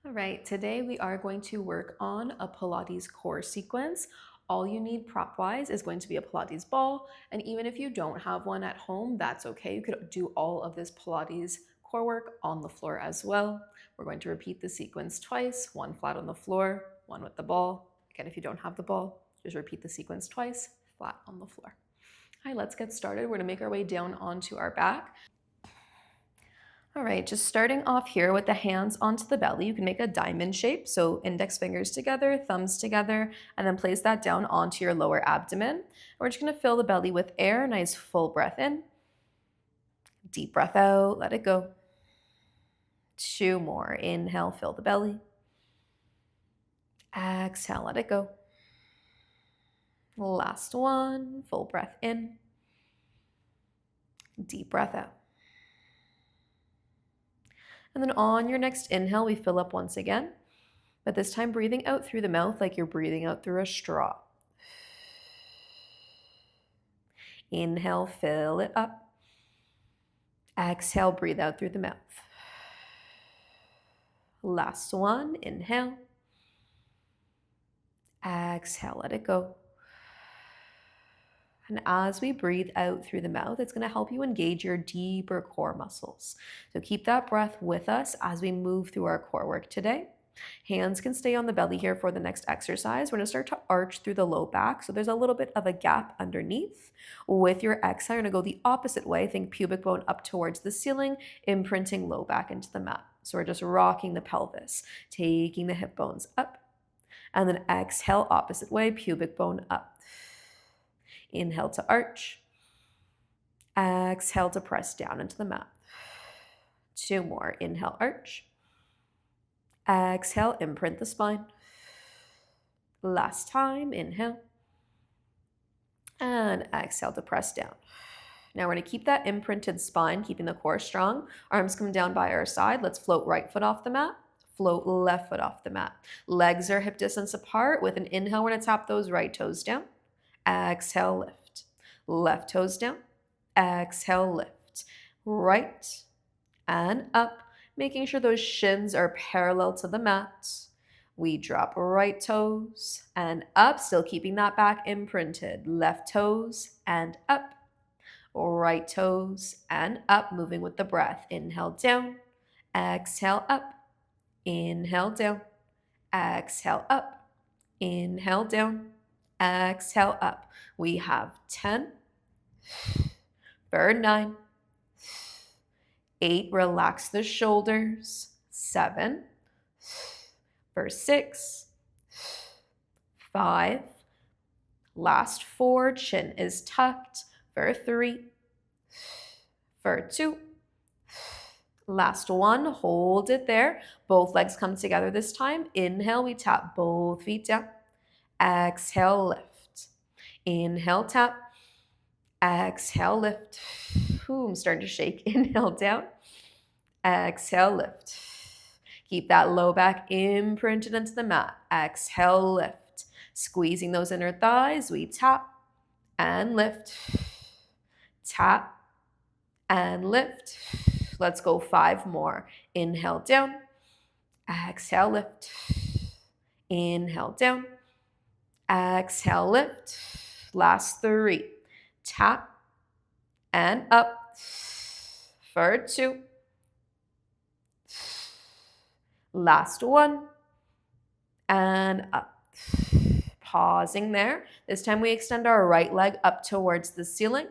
All right, today we are going to work on a Pilates core sequence. All you need prop-wise is going to be a Pilates ball, and even if you don't have one at home, that's okay. You could do all of this Pilates core work on the floor as well. We're going to repeat the sequence twice, one flat on the floor, one with the ball. Again, if you don't have the ball, just repeat the sequence twice, flat on the floor. All right, let's get started. We're gonna make our way down onto our back. All right, just starting off here with the hands onto the belly, you can make a diamond shape. So index fingers together, thumbs together, and then place that down onto your lower abdomen. We're just gonna fill the belly with air, nice full breath in, deep breath out, let it go. 2 more, inhale, fill the belly. Exhale, let it go. Last one, full breath in, deep breath out. And then on your next inhale, we fill up once again, but this time breathing out through the mouth like you're breathing out through a straw. Inhale, fill it up. Exhale, breathe out through the mouth. Last one, inhale. Exhale, let it go. And as we breathe out through the mouth, it's going to help you engage your deeper core muscles. So keep that breath with us as we move through our core work today. Hands can stay on the belly here for the next exercise. We're going to start to arch through the low back. So there's a little bit of a gap underneath. With your exhale, you're going to go the opposite way. Think pubic bone up towards the ceiling, imprinting low back into the mat. So we're just rocking the pelvis, taking the hip bones up. And then exhale, opposite way, pubic bone up. Inhale to arch. Exhale to press down into the mat. 2 more. Inhale, arch. Exhale, imprint the spine. Last time, inhale. And exhale to press down. Now we're going to keep that imprinted spine, keeping the core strong. Arms come down by our side. Let's float right foot off the mat. Float left foot off the mat. Legs are hip distance apart. With an inhale, we're going to tap those right toes down. Exhale, lift. Left toes down. Exhale, lift. Right and up, making sure those shins are parallel to the mat. We drop right toes and up, still keeping that back imprinted. Left toes and up. Right toes and up, moving with the breath. Inhale down, exhale up. Inhale down, exhale up. Inhale down, exhale up. We have 10, for 9, 8, relax the shoulders, 7, for 6, 5, last 4, chin is tucked, for 3, for 2, last 1, hold it there. Both legs come together this time. Inhale, we tap both feet down. Exhale, lift. Inhale, tap. Exhale, lift. Ooh, I'm starting to shake. Inhale, down. Exhale, lift. Keep that low back imprinted into the mat. Exhale, lift. Squeezing those inner thighs, we tap and lift. Tap and lift. Let's go 5 more. Inhale, down. Exhale, lift. Inhale, down. Exhale, lift. Last 3. Tap and up. For 2. Last 1. And up. Pausing there. This time we extend our right leg up towards the ceiling.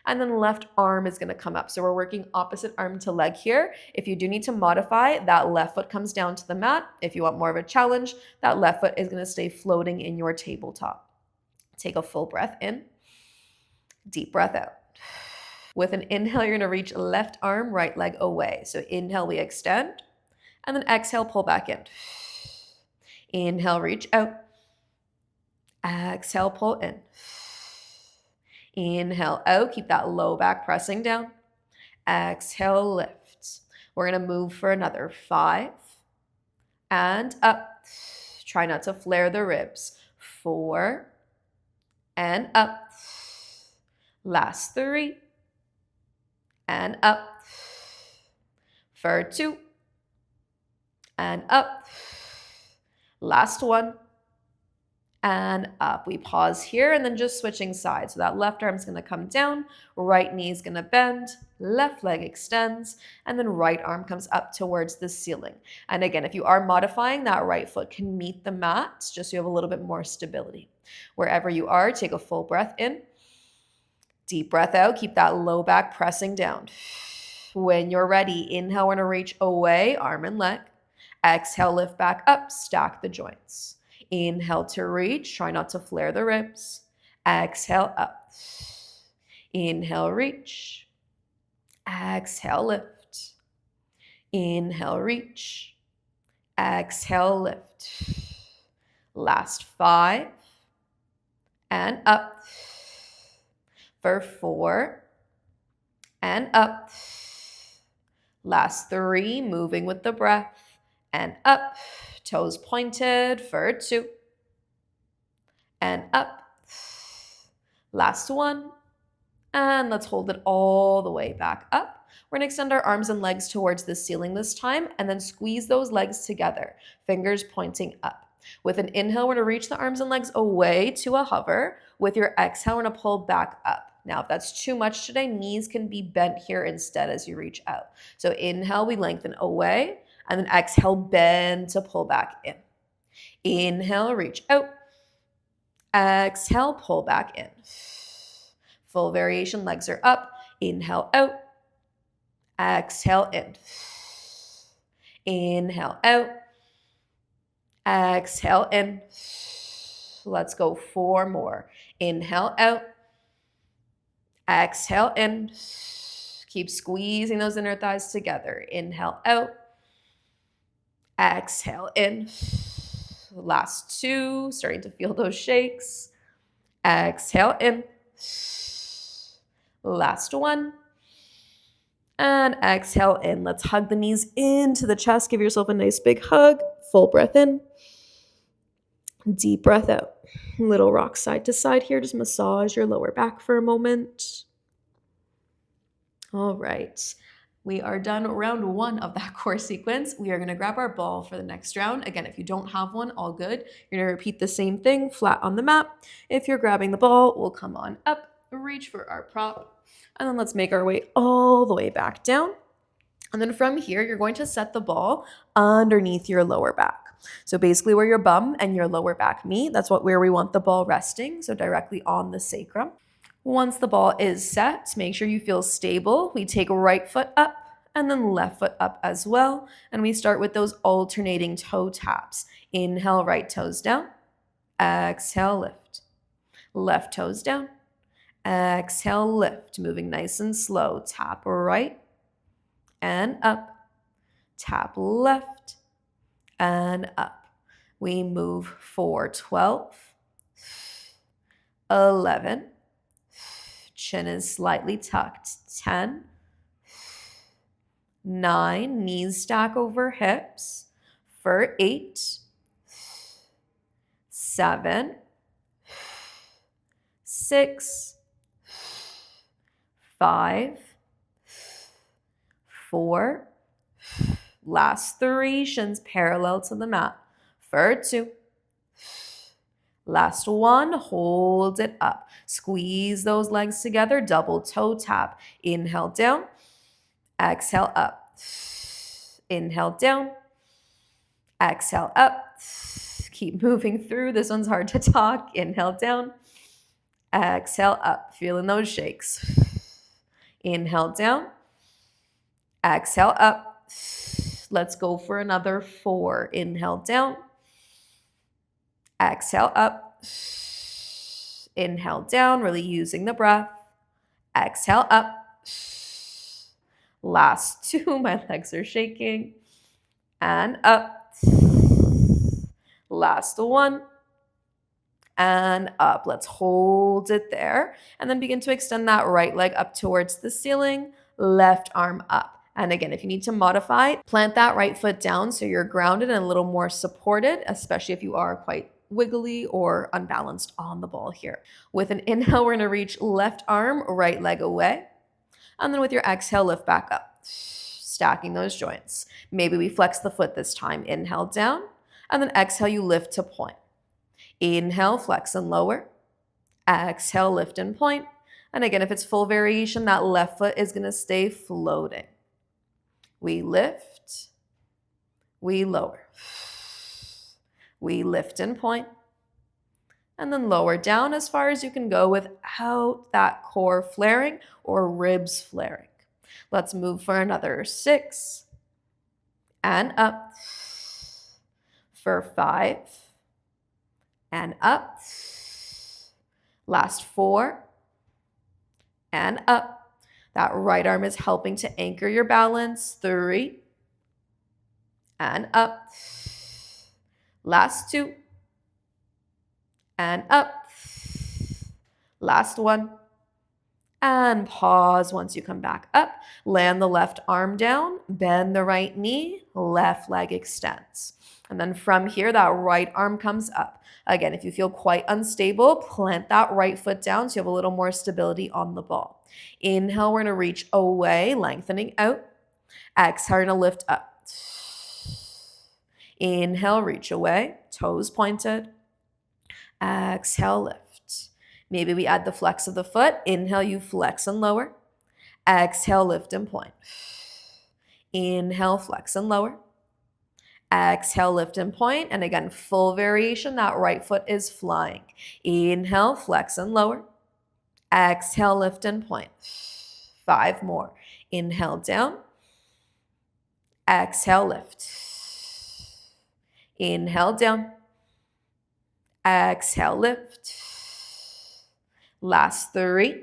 And then left arm is going to come up. So we're working opposite arm to leg here. If you do need to modify, that left foot comes down to the mat. If you want more of a challenge, that left foot is going to stay floating in your tabletop. Take a full breath in. Deep breath out. With an inhale, you're going to reach left arm, right leg away. So inhale, we extend. And then exhale, pull back in. Inhale, reach out. Exhale, pull in. Inhale out, keep that low back pressing down. Exhale, lift. We're going to move for another 5. And up. Try not to flare the ribs. 4. And up. Last 3. And up. For 2. and up. Last one. And up. We pause here and then just switching sides. So that left arm's going to come down, right knee's going to bend, left leg extends, and then right arm comes up towards the ceiling. And again, if you are modifying, that right foot can meet the mat, just so you have a little bit more stability. Wherever you are, take a full breath in. Deep breath out. Keep that low back pressing down. When you're ready, inhale, we're going to reach away, arm and leg. Exhale, lift back up, stack the joints. Inhale to reach, try not to flare the ribs. Exhale, up. Inhale, reach. Exhale, lift. Inhale, reach. Exhale, lift. Last 5. And up. For 4. And up. Last 3, moving with the breath. And up. Toes pointed for 2. And up. Last 1. And let's hold it all the way back up. We're going to extend our arms and legs towards the ceiling this time and then squeeze those legs together, fingers pointing up. With an inhale, we're going to reach the arms and legs away to a hover. With your exhale, we're going to pull back up. Now, if that's too much today, knees can be bent here instead as you reach out. So inhale, we lengthen away. And then exhale, bend to pull back in. Inhale, reach out. Exhale, pull back in. Full variation, legs are up. Inhale, out. Exhale, in. Inhale, out. Exhale, in. Let's go 4 more. Inhale, out. Exhale, in. Keep squeezing those inner thighs together. Inhale, out. Exhale, in. Last 2, starting to feel those shakes. Exhale, in. Last 1. And exhale in. Let's hug the knees into the chest. Give yourself a nice big hug. Full breath in. Deep breath out. Little rock side to side here. Just massage your lower back for a moment. All right. We are done round 1 of that core sequence. We are going to grab our ball for the next round. Again, if you don't have one, all good. You're going to repeat the same thing, flat on the mat. If you're grabbing the ball, we'll come on up, reach for our prop, and then let's make our way all the way back down. And then from here, you're going to set the ball underneath your lower back. So basically where your bum and your lower back meet, that's where we want the ball resting, so directly on the sacrum. Once the ball is set, make sure you feel stable. We take right foot up and then left foot up as well. And we start with those alternating toe taps. Inhale, right toes down. Exhale, lift. Left toes down. Exhale, lift. Moving nice and slow. Tap right and up. Tap left and up. We move for 12, 11, chin is slightly tucked, 10, 9, knees stack over hips, for 8, 7, 6, 5, 4, last 3, shins parallel to the mat, for 2, last 1, hold it up. Squeeze those legs together, double toe tap. Inhale down, exhale up. Inhale down, exhale up. Keep moving through. This one's hard to talk. Inhale down, exhale up. Feeling those shakes. Inhale down, exhale up. Let's go for another 4. Inhale down, exhale up. Inhale down, really using the breath. Exhale up. Last 2, my legs are shaking. And up. Last 1. And up. Let's hold it there. And then begin to extend that right leg up towards the ceiling. Left arm up. And again, if you need to modify, plant that right foot down so you're grounded and a little more supported, especially if you are quite wiggly or unbalanced on the ball here. With an inhale, we're going to reach left arm, right leg away. And then with your exhale, lift back up. stacking those joints. Maybe we flex the foot this time. Inhale down, and then exhale, you lift to point. Inhale, flex and lower. Exhale, lift and point. And again, if it's full variation, that left foot is going to stay floating. We lift, we lower. We lift and point. And then lower down as far as you can go without that core flaring or ribs flaring. Let's move for another 6. And up. For 5. And up. Last 4. And up. That right arm is helping to anchor your balance. 3. And up. Last 2. And up. Last 1. And pause once you come back up. Land the left arm down. Bend the right knee. Left leg extends. And then from here, that right arm comes up. Again, if you feel quite unstable, plant that right foot down so you have a little more stability on the ball. Inhale, we're going to reach away, lengthening out. Exhale, we're going to lift up. Inhale, reach away, toes pointed. Exhale, lift. Maybe we add the flex of the foot. Inhale, you flex and lower. Exhale, lift and point. Inhale, flex and lower. Exhale, lift and point. And again, full variation. That right foot is flying. Inhale, flex and lower. Exhale, lift and point. 5 more. Inhale, down. Exhale, lift. Inhale, down. Exhale, lift. Last 3.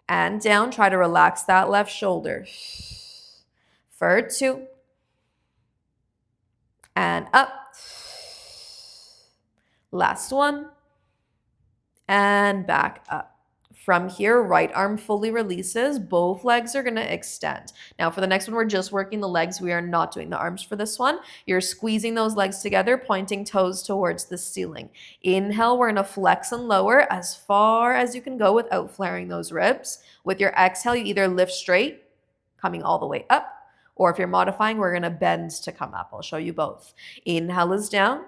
And down. Try to relax that left shoulder. For 2. And up. Last 1. And back up. From here, right arm fully releases. Both legs are going to extend. Now for the next one, we're just working the legs. We are not doing the arms for this one. You're squeezing those legs together, pointing toes towards the ceiling. Inhale, we're going to flex and lower as far as you can go without flaring those ribs. With your exhale, you either lift straight, coming all the way up, or if you're modifying, we're going to bend to come up. I'll show you both. Inhale is down.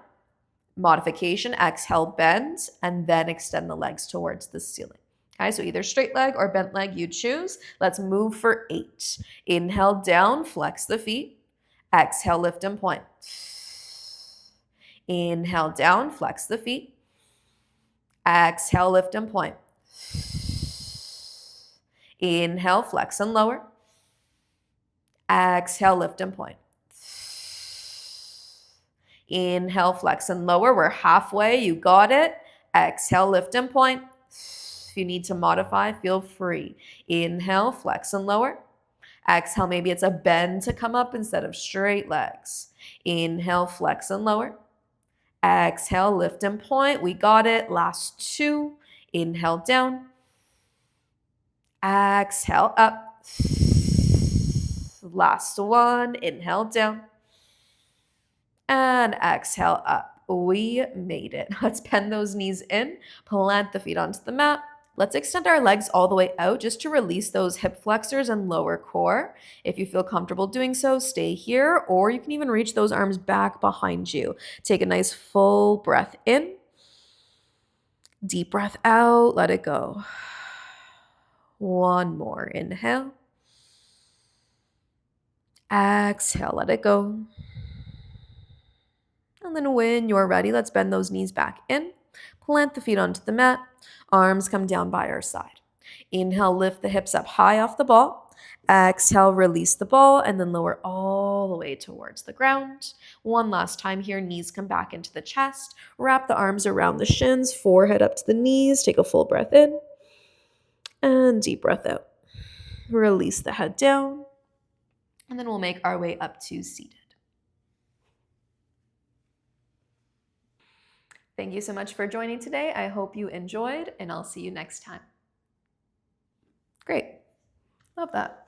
Modification, exhale, bend, and then extend the legs towards the ceiling. Okay, so either straight leg or bent leg, you choose. Let's move for 8. Inhale, down, flex the feet. Exhale, lift and point. Inhale, down, flex the feet. Exhale, lift and point. Inhale, flex and lower. Exhale, lift and point. Inhale, flex and lower. We're halfway. You got it. Exhale, lift and point. If you need to modify, feel free. Inhale, flex and lower. Exhale, maybe it's a bend to come up instead of straight legs. Inhale, flex and lower. Exhale, lift and point. We got it. Last 2. Inhale, down. Exhale, up. Last 1. Inhale, down. And exhale, up. We made it. Let's bend those knees in. Plant the feet onto the mat. Let's extend our legs all the way out just to release those hip flexors and lower core. If you feel comfortable doing so, stay here, or you can even reach those arms back behind you. Take a nice full breath in. Deep breath out. Let it go. One more. Inhale. Exhale. Let it go. And then when you're ready, let's bend those knees back in. Plant the feet onto the mat. Arms come down by our side. Inhale, lift the hips up high off the ball. Exhale, release the ball, and then lower all the way towards the ground. One last time here, knees come back into the chest. Wrap the arms around the shins, forehead up to the knees. Take a full breath in. And deep breath out. Release the head down. And then we'll make our way up to seated. Thank you so much for joining today. I hope you enjoyed, and I'll see you next time. Great. Love that.